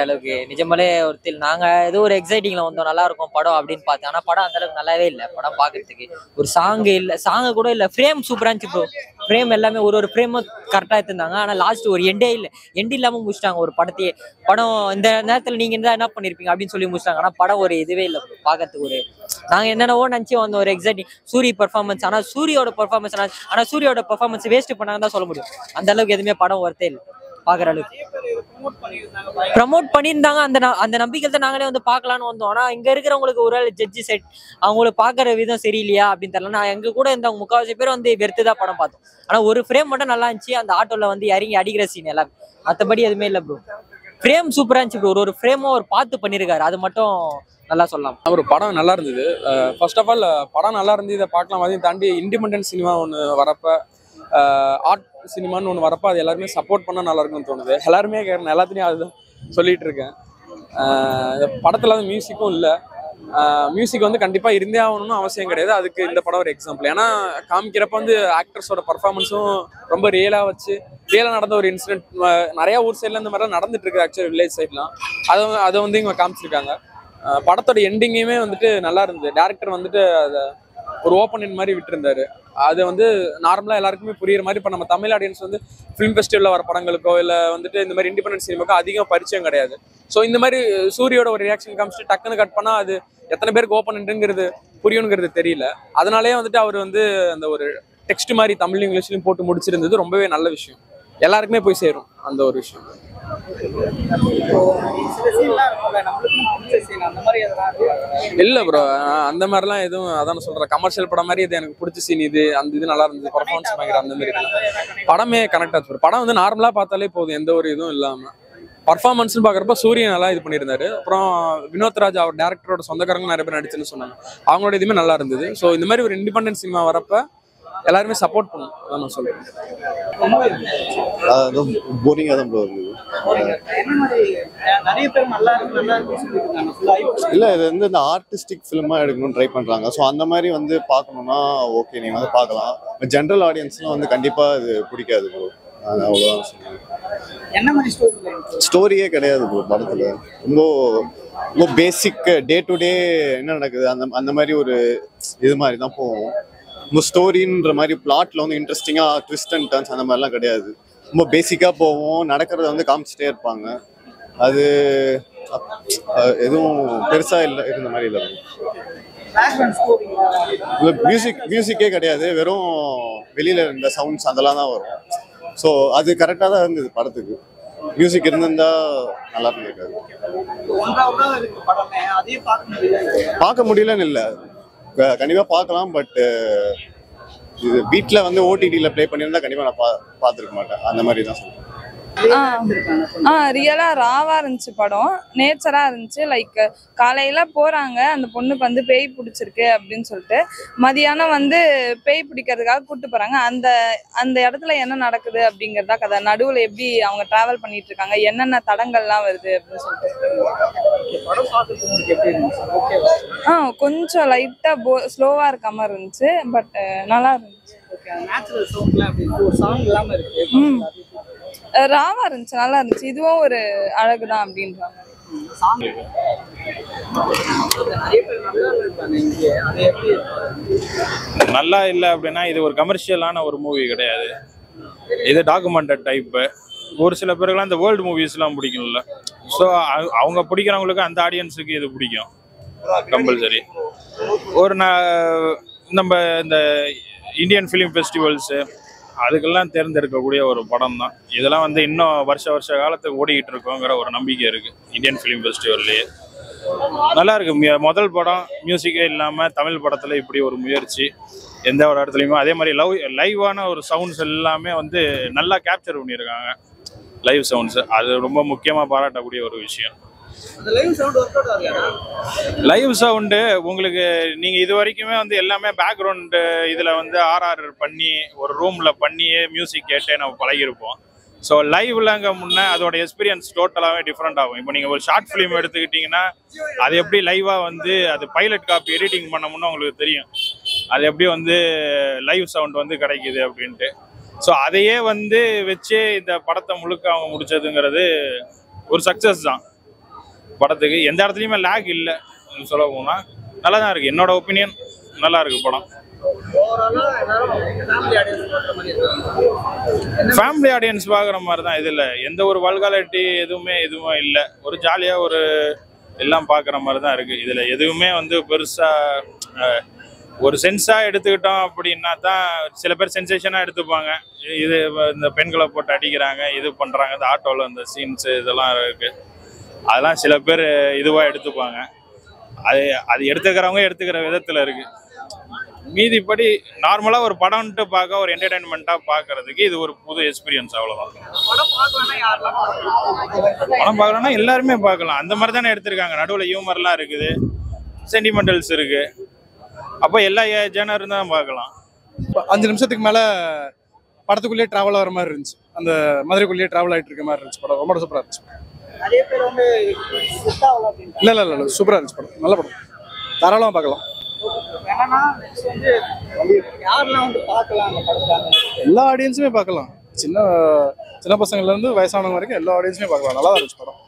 அளவுக்கு நிஜமாலே நாங்க ஏதோ ஒரு எக்ஸைட்டிங்ல வந்தோம், நல்லா இருக்கும் படம் அப்படின்னு பார்த்தேன். ஆனா படம் அந்த அளவுக்கு நல்லாவே இல்லை. படம் பாக்குறதுக்கு ஒரு சாங் இல்ல, சாங் கூட இல்ல. ஃப்ரேம் சூப்பரா இருந்துச்சு ப்ரோ. ஃப்ரேம் எல்லாமே ஒரு ஃப்ரேமும் கரெக்டா எடுத்திருந்தாங்க. ஆனா லாஸ்ட் ஒரு எண்டே இல்ல, எண்ட் இல்லாம முடிச்சிட்டாங்க ஒரு படத்தையே. படம் இந்த நேரத்துல நீங்க என்ன பண்ணிருப்பீங்க அப்படின்னு சொல்லி முடிச்சிட்டாங்க. ஆனா படம் ஒரு இதுவே இல்லை பாக்கிறதுக்கு. நாங்க என்னென்னவோ நினைச்சு வந்த ஒரு எக்ஸைட்டிங் சூரிய பெர்ஃபார்மன்ஸ். ஆனா சூரியோட பெர்ஃபார்மன்ஸ் வேஸ்ட் பண்ணாங்கன்னு தான் சொல்ல முடியும். அந்த அளவுக்கு எதுவுமே படம் ஒர்த்தே இல்லை பாக்குற அளவுக்கு. ப்ரமோட் பண்ணியிருந்தாங்க. அந்த நம்பிக்கை நாங்களே வந்து பார்க்கலான்னு வந்தோம். ஆனா இங்க இருக்கிறவங்களுக்கு ஒரு ஜட்ஜி செட் அவங்களுக்கு பாக்குற விதம் சரியில்லையா அப்படின்னு தெரியல. நான் எங்க கூட இந்த முக்கால்வாசி பேர் வந்து வெறுத்துதான் படம் பார்த்தோம். ஆனா ஒரு ஃப்ரேம் மட்டும் நல்லா இருந்துச்சு, அந்த ஆட்டோல வந்து இறங்கி அடிக்கிற சீன் எல்லாம். மற்றபடி எதுவுமே இல்லை ப்ரோ. ஃப்ரேம் சூப்பரா இருந்துச்சு ப்ரோ. ஒரு ஃப்ரேமும் ஒரு பார்த்து பண்ணியிருக்காரு, அது மட்டும் நல்லா சொல்லலாம். ஒரு படம் நல்லா இருந்தது. ஃபர்ஸ்ட் ஆஃப் ஆல் படம் நல்லா இருந்து இதை பார்க்கலாம். அதையும் தாண்டி இண்டிபெண்டன்ட் சினிமா ஒன்று வரப்ப, ஆர்ட் சினிமான்னு ஒன்று வரப்போ அது எல்லாருமே சப்போர்ட் பண்ணால் நல்லா இருக்கும்னு தோணுது. எல்லாருமே எல்லாத்துலேயும் அதுதான் சொல்லிட்டு இருக்கேன். படத்தில் வந்து மியூசிக்கும் இல்லை. மியூசிக் வந்து கண்டிப்பாக இருந்தே ஆகணும்னு அவசியம் கிடையாது. அதுக்கு இந்த படம் ஒரு எக்ஸாம்பிள். ஏன்னா காமிக்கிறப்ப வந்து ஆக்டர்ஸோட பர்ஃபார்மன்ஸும் ரொம்ப ரியலாக வச்சு, ரியலாக நடந்த ஒரு இன்சிடென்ட் நிறையா ஊர் சைடில் இந்த மாதிரிலாம் நடந்துட்டு இருக்கு. ஆக்சுவலி வில்லேஜ் சைட்லாம் அதை வந்து இவங்க காமிச்சிருக்காங்க. படத்தோட எண்டிங்குமே வந்துட்டு நல்லா இருந்தது. டேரக்டர் வந்துட்டு அதை ஒரு ஓப்பன் எண்ட் மாதிரி விட்டுருந்தாரு. அது வந்து நார்மலாக எல்லாருக்குமே புரியுற மாதிரி. இப்போ நம்ம தமிழ் ஆடியன்ஸ் வந்து ஃபிலிம் ஃபெஸ்டிவலில் வர படங்களுக்கோ இல்லை வந்துட்டு இந்த மாதிரி இண்டிபெண்டன்ஸ் சினிமாக்கோ அதிகம் பரிச்சயம் கிடையாது. ஸோ இந்த மாதிரி சூரியோட ஒரு ரியாக்ஷன் காமிச்சிட்டு டக்குன்னு கட் பண்ணால் அது எத்தனை பேருக்கு ஓப்பன் எண்டுங்கிறது புரியுங்கிறது தெரியல. அதனாலே வந்துட்டு அவர் வந்து அந்த ஒரு டெக்ஸ்ட் மாதிரி தமிழ் இங்கிலீஷ்லையும் போட்டு முடிச்சிருந்தது ரொம்பவே நல்ல விஷயம். எல்லாருக்குமே போய் சேரும் அந்த ஒரு விஷயம். இல்ல ப்ரோ, அந்த மாதிரிலாம் எதுவும். அதான் சொல்றேன், கமர்ஷியல் படம் மாதிரி இது எனக்கு பிடிச்ச சீன் இது, அந்த இது நல்லா இருந்தது, பர்ஃபார்மன்ஸ் பயங்கர அந்த மாதிரி படமே கனெக்ட் ஆச்சு. படம் வந்து நார்மலா பார்த்தாலே போதும், எந்த ஒரு இதுவும் இல்லாம. பர்ஃபார்மன்ஸ்னு பாக்குறப்ப சூரியன் நல்லா இது பண்ணியிருந்தாரு. அப்புறம் வினோத் ராஜ் அவர் டேரக்டரோட சொந்தக்காரங்க நிறைய பேர் நடிச்சுன்னு சொன்னாங்க. அவங்களோட இதுவுமே நல்லா இருந்தது. ஸோ இந்த மாதிரி ஒரு இண்டிபெண்டன்ட் சினிமா வரப்ப எல்லாருமே சப்போர்ட் பண்ணும். அதான் நான் சொல்றேன். போரிங்கா தான் ப்ரோ இருந்தது. இல்ல, இது வந்து இந்த ஆர்டிஸ்டிக் ஃபிலிமா எடுக்கணும்னு ட்ரை பண்றாங்க. ஸோ அந்த மாதிரி வந்து பார்க்கணும்னா ஓகே, நீங்க வந்து பார்க்கலாம். ஜென்ரல் ஆடியன்ஸ்லாம் வந்து கண்டிப்பா இது பிடிக்காது ப்ரோ. அவ்வளோதான் ஸ்டோரியே கிடையாது ப்ரோ படத்துல. ரொம்ப பேசிக் டே டு டே என்ன நடக்குது அந்த மாதிரி ஒரு இது மாதிரி தான் போவோம். ரொம்ப ஸ்டோரின்ற மாதிரி பிளாட்ல வந்து இன்ட்ரெஸ்டிங்கா ட்விஸ்ட் அண்ட் டர்ன்ஸ் அந்த மாதிரிலாம் கிடையாது. ரொம்ப பேசிக்கா போவோம், நடக்கிறத வந்து காமிச்சிட்டே இருப்பாங்க. அது எதுவும் பெருசா இல்லை, இருந்த மாதிரி இல்லை. மியூசிக்கே கிடையாது, வெறும் வெளியில இருந்த சவுண்ட்ஸ் அதெல்லாம் தான் வரும். ஸோ அது கரெக்டாக தான் இருந்தது படத்துக்கு. மியூசிக் இருந்திருந்தா நல்லா இருந்திருக்காது. பார்க்க முடியலன்னு இல்லை, கண்டிப்பாக பார்க்கலாம். பட் இது வீட்டில் வந்து ஓடிடியில் ப்ளே பண்ணியிருந்தா கண்டிப்பாக நான் பார்த்துருக்க மாட்டேன். அந்த மாதிரி தான் சொல்லுவேன். ரியலா ராவா இருந்துச்சு படம். நேச்சரா இருந்துச்சு. லைக் காலையில போறாங்க, அந்த பொண்ணுக்கு வந்து பேய் பிடிச்சிருக்கு அப்படின்னு சொல்லிட்டு மதியானம் வந்து பேய் பிடிக்கிறதுக்காக கூட்டு போறாங்க. அந்த அந்த இடத்துல என்ன நடக்குது அப்படிங்கறதா கதை. நடுவுல எப்படி அவங்க டிராவல் பண்ணிட்டு இருக்காங்க, என்னென்ன தடங்கள்லாம் வருது அப்படின்னு சொல்லிட்டு கொஞ்சம் லைட்டா ஸ்லோவா இருக்க மாதிரி இருந்துச்சு. பட் நல்லா இருந்துச்சு. ராவா இருந்துச்சு, நல்லா இருந்துச்சு. இதுவும் ஒரு அழகுதான் அப்படின்றாங்க. நல்லா இல்லை அப்படின்னா இது ஒரு கமர்ஷியலான ஒரு மூவி கிடையாது. இது டாக்குமெண்டட் டைப்பு. ஒரு சில பேருக்குலாம் இந்த வேர்ல்டு மூவிஸ்லாம் பிடிக்கும்ல. ஸோ அவங்க பிடிக்கிறவங்களுக்கு அந்த ஆடியன்ஸுக்கு இது பிடிக்கும் கம்பல்சரி. நம்ம இந்த இந்தியன் ஃபிலிம் ஃபெஸ்டிவல்ஸு அதுக்கெல்லாம் தேர்ந்தெடுக்கக்கூடிய ஒரு படம் தான் இதெல்லாம். வந்து இன்னும் வருஷ காலத்துக்கு ஓடிக்கிட்டு இருக்கோங்கிற ஒரு நம்பிக்கை இருக்குது இந்தியன் ஃபிலிம் ஃபெஸ்டிவல்லையே. நல்லா இருக்கு. முதல் படம் மியூசிக்கே இல்லாமல் தமிழ் படத்தில் இப்படி ஒரு முயற்சி எந்த ஒரு இடத்துலையுமே. அதே மாதிரி லைவான ஒரு சவுண்ட்ஸ் எல்லாமே வந்து நல்லா கேப்சர் பண்ணியிருக்காங்க. லைவ் சவுண்ட்ஸ் அது ரொம்ப முக்கியமாக பாராட்டக்கூடிய ஒரு விஷயம். லைவ் சவுண்டு உங்களுக்கு நீங்கள் இது வரைக்குமே வந்து எல்லாமே பேக்ரவுண்டு இதில் வந்து ஆர்ஆர் பண்ணி ஒரு ரூமில் பண்ணியே மியூசிக் கேட்டே நம்ம பழகிருப்போம். ஸோ லைவ்லங்க முன்னே அதோட எக்ஸ்பீரியன்ஸ் டோட்டலாகவே டிஃப்ரெண்ட் ஆகும். இப்போ நீங்கள் ஒரு ஷார்ட் ஃபிலிம் எடுத்துக்கிட்டிங்கன்னா அது எப்படி லைவாக வந்து அது பைலட் காப்பி எடிட்டிங் பண்ணமுன்னா உங்களுக்கு தெரியும் அது எப்படி வந்து லைவ் சவுண்ட் வந்து கிடைக்குது அப்படின்ட்டு. ஸோ அதையே வந்து வச்சு இந்த படத்தை முழுக்க அவங்க முடிச்சதுங்கிறது ஒரு சக்ஸஸ் தான். படத்துக்கு எந்த இடத்துலையுமே லேக் இல்லை சொல்ல போனால் நல்லா தான் இருக்குது. என்னோட ஒப்பீனியன் நல்லா இருக்குது படம். ஃபேமிலி ஆடியன்ஸ் பார்க்குற மாதிரி தான். இதில் எந்த ஒரு வல்காலிட்டி எதுவுமே இல்லை. ஒரு ஜாலியாக ஒரு எல்லாம் பார்க்குற மாதிரி தான் இருக்குது. இதில் எதுவுமே வந்து பெருசாக ஒரு சென்ஸாக எடுத்துக்கிட்டோம் அப்படின்னா தான் சில பேர் சென்சேஷனாக எடுத்துப்பாங்க. இது இந்த பெண்களை போட்டு அடிக்கிறாங்க, இது பண்ணுறாங்க, இந்த ஆட்டோவில் இந்த சீன்ஸு இதெல்லாம் இருக்குது. அதெல்லாம் சில பேர் இதுவாக எடுத்துப்பாங்க. அது எடுத்துக்கிறவங்க எடுத்துக்கிற விதத்தில் இருக்குது. மீதிப்படி நார்மலாக ஒரு படம்ன்ட்டு பார்க்க ஒரு என்டர்டைன்மெண்ட்டாக பார்க்கறதுக்கு இது ஒரு புது எக்ஸ்பீரியன்ஸ், அவ்வளோதான். படம் பார்க்கலன்னா எல்லாருமே பார்க்கலாம். அந்த மாதிரி தானே எடுத்திருக்காங்க. நடுவில் ஹியூமர்லாம் இருக்குது, சென்டிமெண்டல்ஸ் இருக்குது. அப்போ எல்லா ஜேனரும் தான் பார்க்கலாம். 5 நிமிஷத்துக்கு மேலே படத்துக்குள்ளேயே ட்ராவல் ஆகிற மாதிரி இருந்துச்சு. அந்த மதுரைக்குள்ளேயே ட்ராவல் ஆகிட்டு இருக்க மாதிரி இருந்துச்சு. படம் ரொம்ப சூப்பராக இருந்துச்சு. இல்லை சூப்பராக இருந்துச்சு படம். நல்ல படம், தாராளமாக பார்க்கலாம். எல்லா ஆடியன்ஸுமே பார்க்கலாம். சின்ன பசங்கள்லேருந்து வயசானவங்க வரைக்கும் எல்லா ஆடியன்ஸுமே பார்க்கலாம். நல்லா இருந்துச்சு படம்.